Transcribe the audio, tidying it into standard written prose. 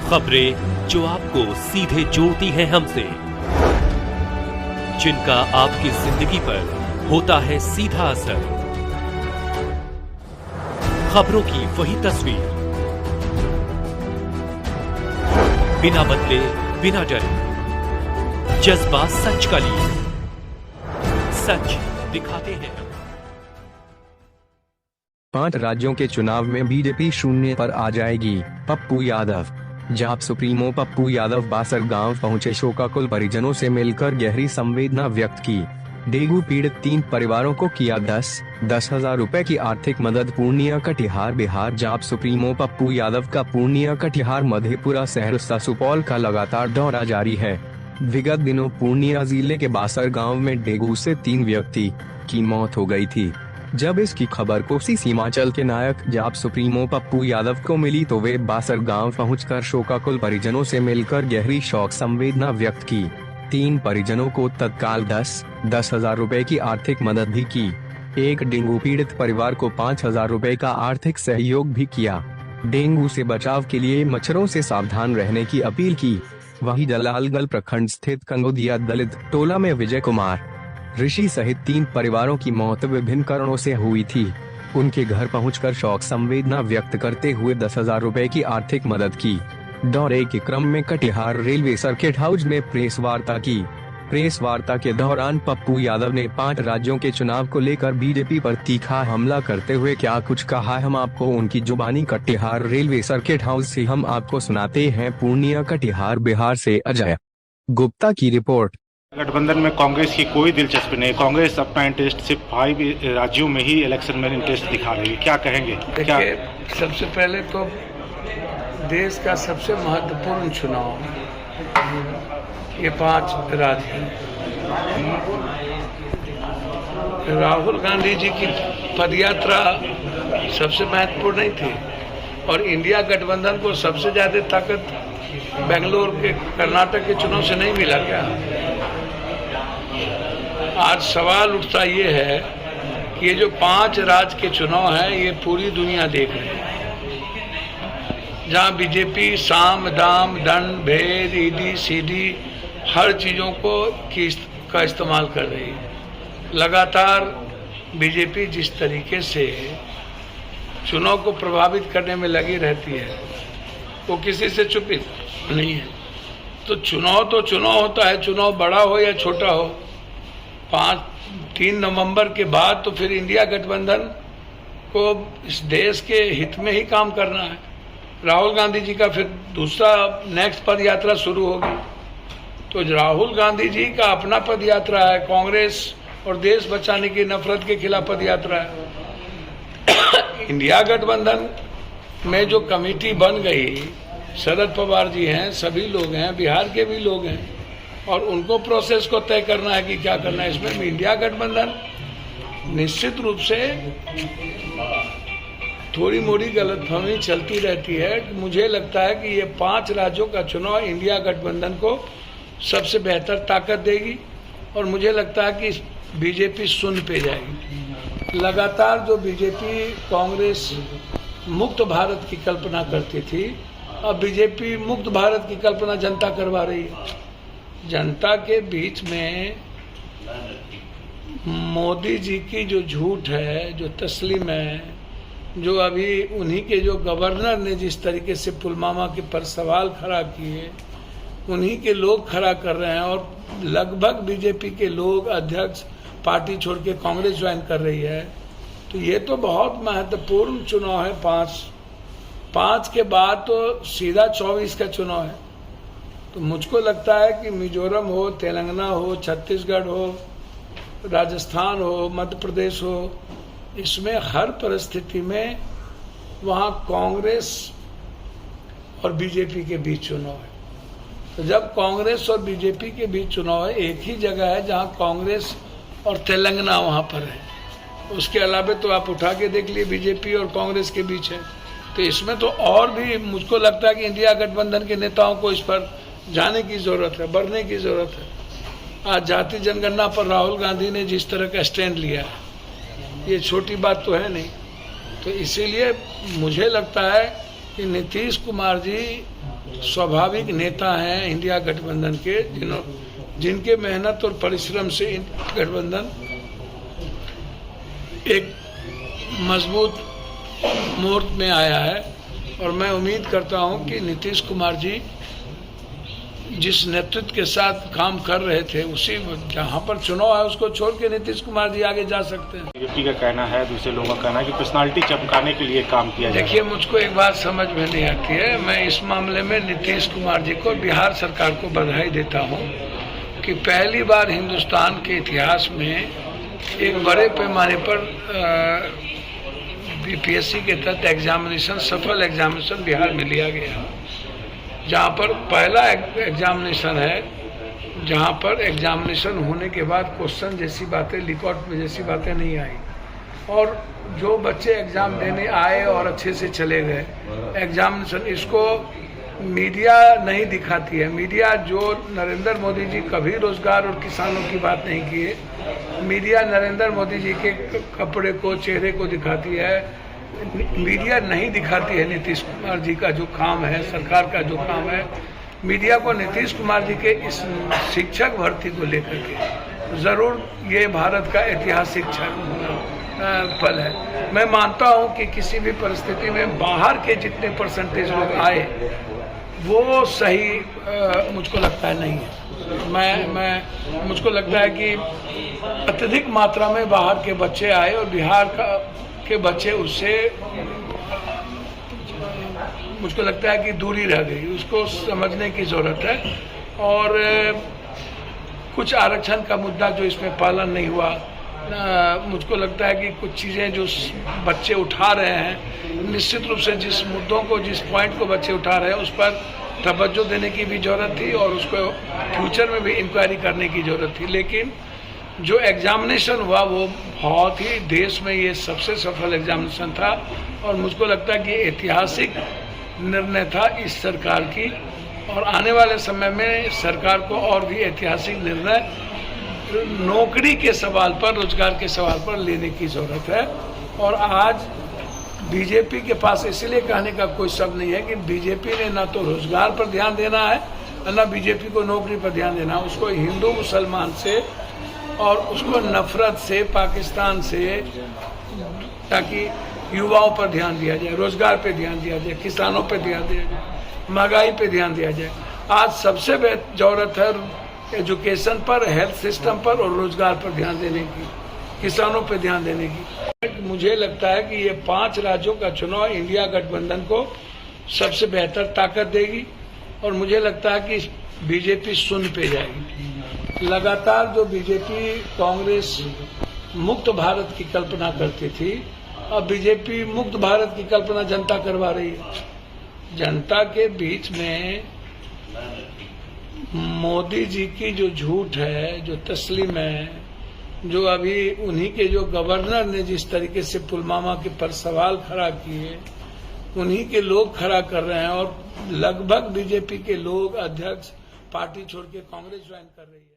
खबरें जो आपको सीधे जोड़ती हैं हमसे, जिनका आपकी जिंदगी पर होता है सीधा असर। खबरों की वही तस्वीर, बिना बदले बिना डरे, जज्बा सच का लिए, सच दिखाते हैं। 5 राज्यों के चुनाव में बीजेपी शून्य पर आ जाएगी, पप्पू यादव। जाप सुप्रीमो पप्पू यादव बासरगांव पहुंचे, शोकाकुल परिजनों से मिलकर गहरी संवेदना व्यक्त की। डेंगू पीड़ित 3 परिवारों को किया 10,000 रुपए की आर्थिक मदद। पूर्णिया कटिहार बिहार। जाप सुप्रीमो पप्पू यादव का पूर्णिया कटिहार मधेपुरा सहरसा सुपौल का लगातार दौरा जारी है। विगत दिनों पूर्णिया जिले के बासरगांव में डेंगू से 3 व्यक्ति की मौत हो गई थी। जब इसकी खबर कोसी सीमांचल के नायक जाप सुप्रीमो पप्पू यादव को मिली तो वे बासरगांव पहुंचकर शोकाकुल परिजनों से मिलकर गहरी शोक संवेदना व्यक्त की। 3 परिजनों को तत्काल 10,000 रुपए की आर्थिक मदद भी की। एक डेंगू पीड़ित परिवार को 5,000 रुपए का आर्थिक सहयोग भी किया। डेंगू से बचाव के लिए मच्छरों से सावधान रहने की अपील की। वहीं जलालगढ़ प्रखंड स्थित कंगोदिया दलित टोला में विजय कुमार ऋषि सहित 3 परिवारों की मौत विभिन्न कारणों से हुई थी। उनके घर पहुंचकर शोक संवेदना व्यक्त करते हुए 10,000 रुपए की आर्थिक मदद की। दौरे के क्रम में कटिहार रेलवे सर्किट हाउस में प्रेस वार्ता की। प्रेस वार्ता के दौरान पप्पू यादव ने 5 राज्यों के चुनाव को लेकर बीजेपी पर तीखा हमला करते हुए क्या कुछ कहा, हम आपको उनकी जुबानी कटिहार रेलवे सर्किट हाउस से हम आपको सुनाते हैं। पूर्णिया कटिहार बिहार से अजय गुप्ता की रिपोर्ट। गठबंधन में कांग्रेस की कोई दिलचस्पी नहीं। कांग्रेस अपना इंटरेस्ट सिर्फ 5 राज्यों में ही इलेक्शन में इंटरेस्ट दिखा रही है। क्या कहेंगे? क्या सबसे पहले तो देश का सबसे महत्वपूर्ण चुनाव ये 5 राज्य हैं। राहुल गांधी जी की पदयात्रा सबसे महत्वपूर्ण नहीं थी और इंडिया गठबंधन को सबसे ज्यादा ताकत बेंगलोर के कर्नाटक के चुनाव से नहीं मिला क्या? आज सवाल उठता ये है कि ये जो 5 राज्य के चुनाव हैं ये पूरी दुनिया देख रही है, जहाँ बीजेपी साम दाम दंड भेद ईडी सीडी हर चीज़ों का इस्तेमाल कर रही है। लगातार बीजेपी जिस तरीके से चुनाव को प्रभावित करने में लगी रहती है वो किसी से चुप नहीं है। तो चुनाव होता है, चुनाव बड़ा हो या छोटा हो। 3 नवंबर के बाद तो फिर इंडिया गठबंधन को इस देश के हित में ही काम करना है। राहुल गांधी जी का फिर दूसरा नेक्स्ट पद यात्रा शुरू होगी। तो राहुल गांधी जी का अपना पद यात्रा है, कांग्रेस और देश बचाने की नफरत के खिलाफ पद यात्रा है। इंडिया गठबंधन में जो कमेटी बन गई, शरद पवार जी हैं, सभी लोग हैं, बिहार के भी लोग हैं और उनको प्रोसेस को तय करना है कि क्या करना है। इसमें इंडिया गठबंधन निश्चित रूप से थोड़ी मोड़ी गलतफहमी चलती रहती है। मुझे लगता है कि ये 5 राज्यों का चुनाव इंडिया गठबंधन को सबसे बेहतर ताकत देगी और मुझे लगता है कि बीजेपी शून्य पे जाएगी। लगातार जो बीजेपी कांग्रेस मुक्त भारत की कल्पना करती थी, अब बीजेपी मुक्त भारत की कल्पना जनता करवा रही है। जनता के बीच में मोदी जी की जो झूठ है, जो तस्लीम है, जो अभी उन्हीं के जो गवर्नर ने जिस तरीके से पुलवामा के पर सवाल खड़ा किए, उन्हीं के लोग खड़ा कर रहे हैं और लगभग बीजेपी के लोग अध्यक्ष पार्टी छोड़ के कांग्रेस ज्वाइन कर रही है। तो ये तो बहुत महत्वपूर्ण चुनाव है। 5 के बाद तो सीधा 24 का चुनाव है। तो मुझको लगता है कि मिजोरम हो, तेलंगाना हो, छत्तीसगढ़ हो, राजस्थान हो, मध्य प्रदेश हो, इसमें हर परिस्थिति में वहाँ कांग्रेस और बीजेपी के बीच चुनाव है। तो जब कांग्रेस और बीजेपी के बीच चुनाव है, एक ही जगह है जहाँ कांग्रेस और तेलंगाना वहाँ पर है, उसके अलावा तो आप उठा के देख लिए बीजेपी और कांग्रेस के बीच है। तो इसमें तो और भी मुझको लगता है कि इंडिया गठबंधन के नेताओं को इस पर जाने की जरूरत है, बढ़ने की जरूरत है। आज जाति जनगणना पर राहुल गांधी ने जिस तरह का स्टैंड लिया है, ये छोटी बात तो है नहीं। तो इसीलिए मुझे लगता है कि नीतीश कुमार जी स्वाभाविक नेता हैं इंडिया गठबंधन के, जिनके मेहनत और परिश्रम से गठबंधन एक मजबूत मोर्च में आया है। और मैं उम्मीद करता हूं कि नीतीश कुमार जी जिस नेतृत्व के साथ काम कर रहे थे, उसी जहां पर चुनाव है उसको छोड़ के नीतीश कुमार जी आगे जा सकते हैं। बीजेपी का कहना है, दूसरे लोगों का कहना है कि पर्सनालिटी चमकाने के लिए काम किया जाए। देखिए, मुझको एक बात समझ में नहीं आती है। मैं इस मामले में नीतीश कुमार जी को, बिहार सरकार को बधाई देता हूं कि पहली बार हिंदुस्तान के इतिहास में एक बड़े पैमाने पर बीपीएससी के तहत एग्जामिनेशन, सफल एग्जामिनेशन बिहार में लिया गया, जहां पर पहला एग्जामिनेशन है जहां पर एग्जामिनेशन होने के बाद क्वेश्चन जैसी बातें, लिकआउट में जैसी बातें नहीं आई, और जो बच्चे एग्जाम देने आए और अच्छे से चले गए एग्जामिनेशन, इसको मीडिया नहीं दिखाती है। मीडिया जो नरेंद्र मोदी जी कभी रोजगार और किसानों की बात नहीं किए, मीडिया नरेंद्र मोदी जी के कपड़े को, चेहरे को दिखाती है। मीडिया नहीं दिखाती है नीतीश कुमार जी का जो काम है, सरकार का जो काम है। मीडिया को नीतीश कुमार जी के इस शिक्षक भर्ती को लेकर के जरूर ये भारत का ऐतिहासिक पल है। मैं मानता हूं कि किसी भी परिस्थिति में बाहर के जितने परसेंटेज लोग आए वो सही मुझको लगता है नहीं है। मुझको लगता है कि अत्यधिक मात्रा में बाहर के बच्चे आए और बिहार के बच्चे उससे मुझको लगता है कि दूरी रह गई। उसको समझने की जरूरत है। और कुछ आरक्षण का मुद्दा जो इसमें पालन नहीं हुआ, मुझको लगता है कि कुछ चीज़ें जो बच्चे उठा रहे हैं, निश्चित रूप से जिस मुद्दों को, जिस पॉइंट को बच्चे उठा रहे हैं उस पर तवज्जो देने की भी जरूरत थी और उसको फ्यूचर में भी इंक्वायरी करने की जरूरत थी। लेकिन जो एग्जामिनेशन हुआ वो बहुत ही, देश में ये सबसे सफल एग्जामिनेशन था और मुझको लगता है कि ऐतिहासिक निर्णय था इस सरकार की, और आने वाले समय में सरकार को और भी ऐतिहासिक निर्णय नौकरी के सवाल पर, रोजगार के सवाल पर लेने की जरूरत है। और आज बीजेपी के पास इसलिए कहने का कोई शब्द नहीं है कि बीजेपी ने ना तो रोजगार पर ध्यान देना है और ना बीजेपी को नौकरी पर ध्यान देना है। उसको हिंदू मुसलमान से और उसको नफरत से, पाकिस्तान से, ताकि युवाओं पर ध्यान दिया जाए, रोजगार पे ध्यान दिया जाए, किसानों पे ध्यान दिया जाए, महंगाई पे ध्यान दिया जाए। आज सबसे जरूरत है एजुकेशन पर, हेल्थ सिस्टम पर और रोजगार पर ध्यान देने की, किसानों पे ध्यान देने की। मुझे लगता है कि ये 5 राज्यों का चुनाव इंडिया गठबंधन को सबसे बेहतर ताकत देगी और मुझे लगता है कि बीजेपी शून्य पे जाएगी। लगातार जो बीजेपी कांग्रेस मुक्त भारत की कल्पना करती थी, अब बीजेपी मुक्त भारत की कल्पना जनता करवा रही है। जनता के बीच में मोदी जी की जो झूठ है, जो तस्लीम है, जो अभी उन्हीं के जो गवर्नर ने जिस तरीके से पुलवामा के पर सवाल खड़ा किए, उन्हीं के लोग खड़ा कर रहे हैं और लगभग बीजेपी के लोग, अध्यक्ष पार्टी छोड़ के कांग्रेस ज्वाइन कर रही है।